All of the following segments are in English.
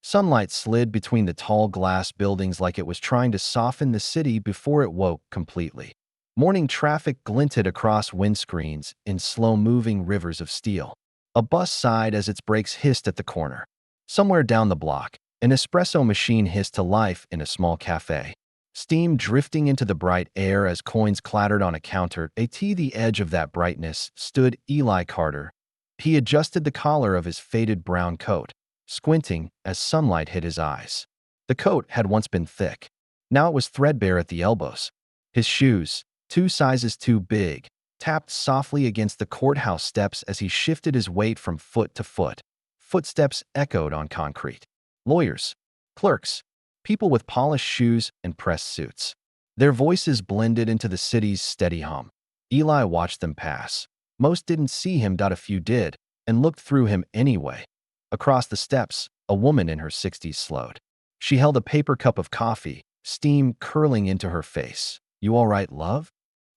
Sunlight slid between the tall glass buildings like it was trying to soften the city before it woke completely. Morning traffic glinted across windscreens in slow-moving rivers of steel. A bus sighed as its brakes hissed at the corner. Somewhere down the block, an espresso machine hissed to life in a small café. Steam drifting into the bright air as coins clattered on a counter. At the edge of that brightness stood Eli Carter. He adjusted the collar of his faded brown coat, squinting as sunlight hit his eyes. The coat had once been thick. Now it was threadbare at the elbows. His shoes, 2 sizes too big, tapped softly against the courthouse steps as he shifted his weight from foot to foot. Footsteps echoed on concrete. Lawyers, clerks, people with polished shoes and pressed suits. Their voices blended into the city's steady hum. Eli watched them pass. Most didn't see him, a few did, and looked through him anyway. Across the steps, a woman in her 60s slowed. She held a paper cup of coffee, steam curling into her face. "You all right, love?"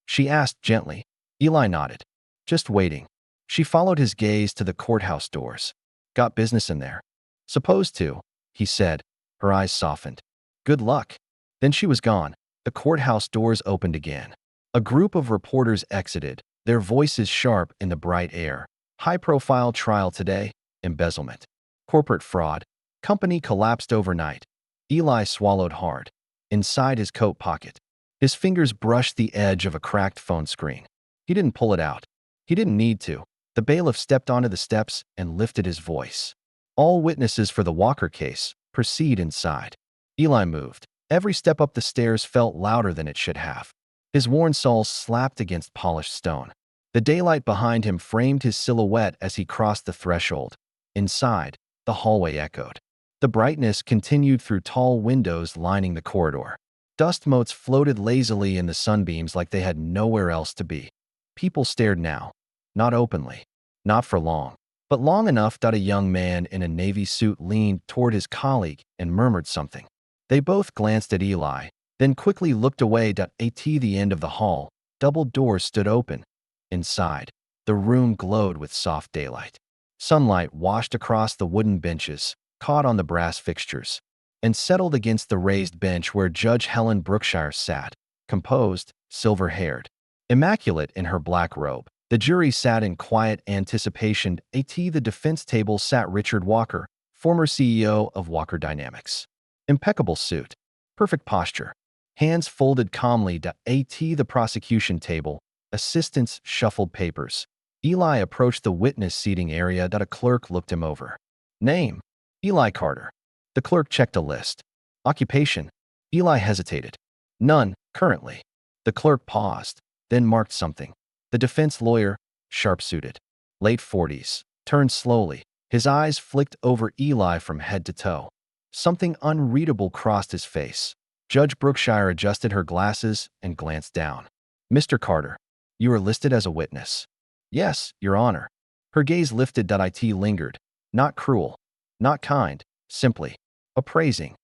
she asked gently. Eli nodded. "Just waiting." She followed his gaze to the courthouse doors. "Got business in there?" "Supposed to," he said. Her eyes softened. "Good luck." Then she was gone. The courthouse doors opened again. A group of reporters exited, their voices sharp in the bright air. High-profile trial today. Embezzlement. Corporate fraud. Company collapsed overnight. Eli swallowed hard. Inside his coat pocket, his fingers brushed the edge of a cracked phone screen. He didn't pull it out. He didn't need to. The bailiff stepped onto the steps and lifted his voice. "All witnesses for the Walker case, proceed inside." Eli moved. Every step up the stairs felt louder than it should have. His worn soles slapped against polished stone. The daylight behind him framed his silhouette as he crossed the threshold. Inside, the hallway echoed. The brightness continued through tall windows lining the corridor. Dust motes floated lazily in the sunbeams like they had nowhere else to be. People stared now. Not openly. Not for long. But long enough that a young man in a navy suit leaned toward his colleague and murmured something. They both glanced at Eli, then quickly looked away. At the end of the hall, double doors stood open. Inside, the room glowed with soft daylight. Sunlight washed across the wooden benches, caught on the brass fixtures, and settled against the raised bench where Judge Helen Brookshire sat, composed, silver-haired. Immaculate in her black robe, the jury sat in quiet anticipation. At the defense table sat Richard Walker, former CEO of Walker Dynamics. Impeccable suit, perfect posture, hands folded calmly. At the prosecution table, assistants shuffled papers. Eli approached the witness seating area. A clerk looked him over. "Name?" "Eli Carter." The clerk checked a list. "Occupation?" Eli hesitated. "None, currently." The clerk paused, then marked something. The defense lawyer, sharp-suited, late 40s, turned slowly. His eyes flicked over Eli from head to toe. Something unreadable crossed his face. Judge Brookshire adjusted her glasses and glanced down. "Mr. Carter, you are listed as a witness." "Yes, Your Honor." Her gaze lifted. It lingered. Not cruel, not kind, simply appraising.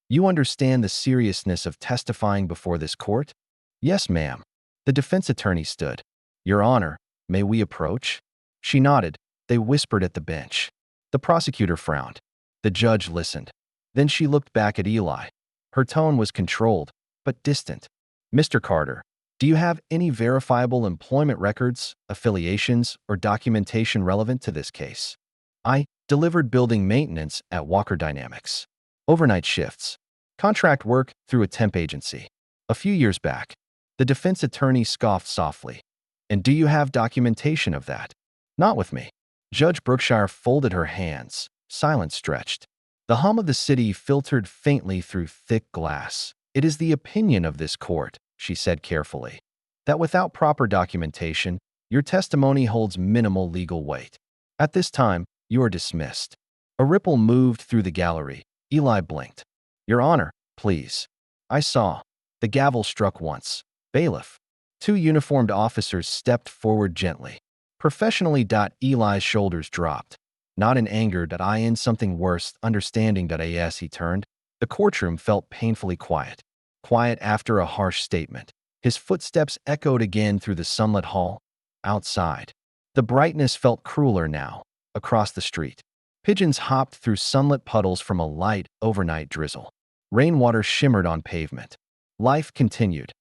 "You understand the seriousness of testifying before this court?" "Yes, ma'am." The defense attorney stood. "Your Honor, may we approach?" She nodded. They whispered at the bench. The prosecutor frowned. The judge listened. Then she looked back at Eli. Her tone was controlled, but distant. "Mr. Carter, do you have any verifiable employment records, affiliations, or documentation relevant to this case?" "I delivered building maintenance at Walker Dynamics. Overnight shifts. Contract work through a temp agency. A few years back." The defense attorney scoffed softly. "And do you have documentation of that?" "Not with me." Judge Brookshire folded her hands. Silence stretched. The hum of the city filtered faintly through thick glass. "It is the opinion of this court," she said carefully, "that without proper documentation, your testimony holds minimal legal weight. At this time, you are dismissed." A ripple moved through the gallery. Eli blinked. "Your Honor, please." "I saw." The gavel struck once. "Bailiff." 2 uniformed officers stepped forward gently. Professionally. Eli's shoulders dropped. Not in anger. I in something worse, understanding. As he turned, the courtroom felt painfully quiet. Quiet after a harsh statement. His footsteps echoed again through the sunlit hall. Outside, the brightness felt crueler now. Across the street, Pigeons hopped through sunlit puddles from a light, overnight drizzle. Rainwater shimmered on pavement. Life continued.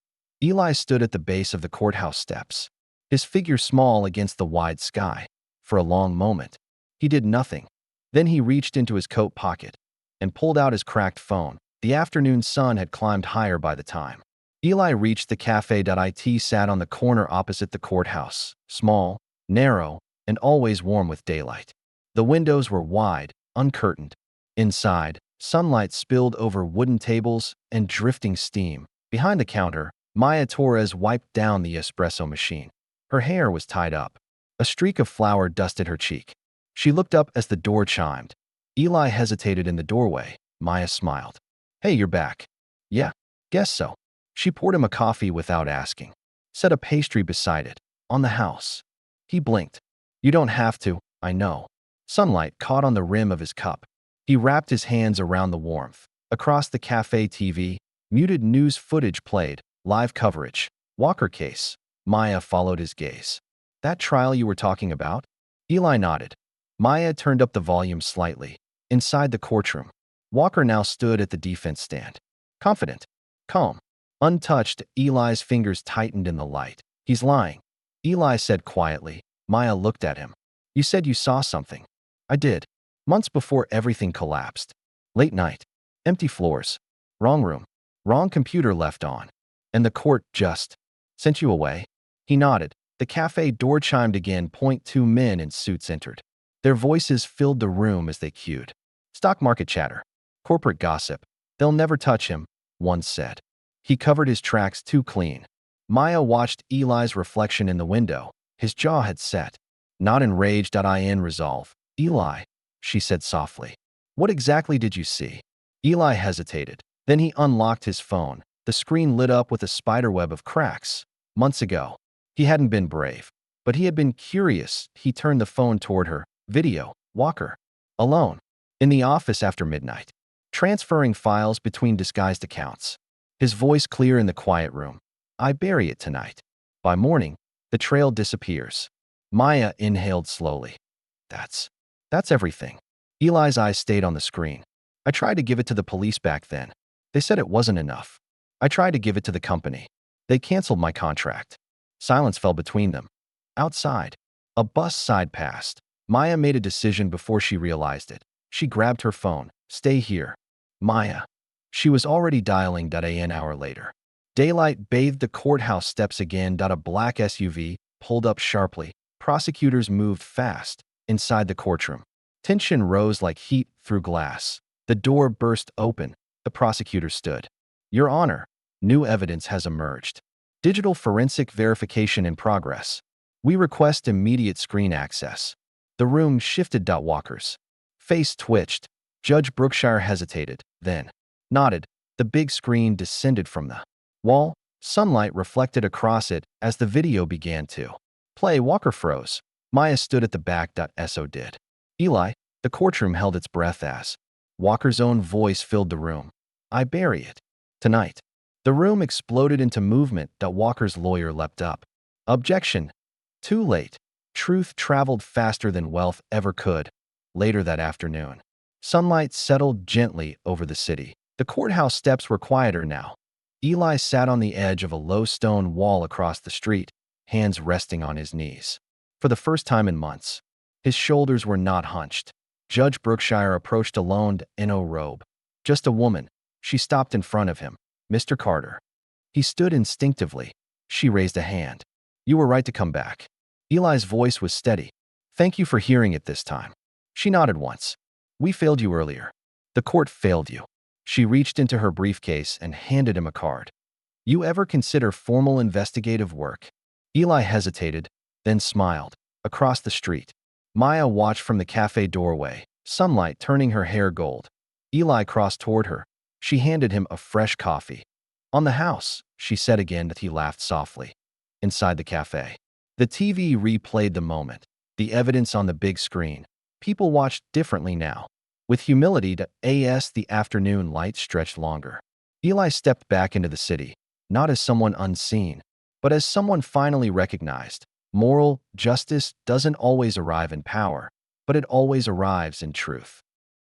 Eli stood at the base of the courthouse steps, his figure small against the wide sky. For a long moment, he did nothing. Then he reached into his coat pocket and pulled out his cracked phone. The afternoon sun had climbed higher by the time. Eli reached the café. It sat on the corner opposite the courthouse, small, narrow, and always warm with daylight. The windows were wide, uncurtained. Inside, sunlight spilled over wooden tables and drifting steam. Behind the counter, Maya Torres wiped down the espresso machine. Her hair was tied up. A streak of flour dusted her cheek. She looked up as the door chimed. Eli hesitated in the doorway. Maya smiled. "Hey, you're back." "Yeah, guess so." She poured him a coffee without asking. Set a pastry beside it. "On the house." He blinked. "You don't have to, I know." Sunlight caught on the rim of his cup. He wrapped his hands around the warmth. Across the cafe TV, muted news footage played. Live coverage. Walker case. Maya followed his gaze. "That trial you were talking about?" Eli nodded. Maya turned up the volume slightly. Inside the courtroom, Walker now stood at the defense stand. Confident. Calm. Untouched, Eli's fingers tightened in the light. "He's lying," Eli said quietly. Maya looked at him. "You said you saw something." "I did. Months before everything collapsed. Late night. Empty floors. Wrong room. Wrong computer left on. And the court just sent you away." He nodded. The cafe door chimed again. 2 men in suits entered. Their voices filled the room as they queued. "Stock market chatter. Corporate gossip. They'll never touch him," one said. He covered his tracks too clean. Maya watched Eli's reflection in the window. His jaw had set. "Not enraged. In resolve." "Eli," she said softly. "What exactly did you see?" Eli hesitated. Then he unlocked his phone. The screen lit up with a spiderweb of cracks. Months ago. He hadn't been brave, but he had been curious. He turned the phone toward her. Video. Walker. Alone. In the office after midnight. Transferring files between disguised accounts. His voice clear in the quiet room. "I bury it tonight. By morning, the trail disappears." Maya inhaled slowly. That's everything." Eli's eyes stayed on the screen. "I tried to give it to the police back then. They said it wasn't enough. I tried to give it to the company. They canceled my contract." Silence fell between them. Outside, a bus sighed past. Maya made a decision before she realized it. She grabbed her phone. "Stay here." "Maya." She was already dialing. An hour later. Daylight bathed the courthouse steps again. A black SUV pulled up sharply. Prosecutors moved fast. Inside the courtroom, tension rose like heat through glass. The door burst open. The prosecutor stood. "Your Honor, new evidence has emerged. Digital forensic verification in progress. We request immediate screen access." The room shifted. Walker's face twitched. Judge Brookshire hesitated, then nodded. The big screen descended from the wall. Sunlight reflected across it as the video began to play. Walker froze. Maya stood at the back. So did Eli. The courtroom held its breath as Walker's own voice filled the room. "I bury it tonight." The room exploded into movement. Walker's lawyer leapt up. "Objection." Too late. Truth traveled faster than wealth ever could. Later that afternoon, sunlight settled gently over the city. The courthouse steps were quieter now. Eli sat on the edge of a low stone wall across the street, hands resting on his knees. For the first time in months, his shoulders were not hunched. Judge Brookshire approached alone in a robe. Just a woman. She stopped in front of him. "Mr. Carter." He stood instinctively. She raised a hand. "You were right to come back." Eli's voice was steady. "Thank you for hearing it this time." She nodded once. "We failed you earlier. The court failed you." She reached into her briefcase and handed him a card. "You ever consider formal investigative work?" Eli hesitated, then smiled. Across the street, Maya watched from the cafe doorway, sunlight turning her hair gold. Eli crossed toward her. She handed him a fresh coffee. "On the house," she said again. He laughed softly. Inside the cafe, the TV replayed the moment, the evidence on the big screen. People watched differently now. With humility, the afternoon light stretched longer. Eli stepped back into the city, not as someone unseen, but as someone finally recognized. Moral justice doesn't always arrive in power. but it always arrives in truth.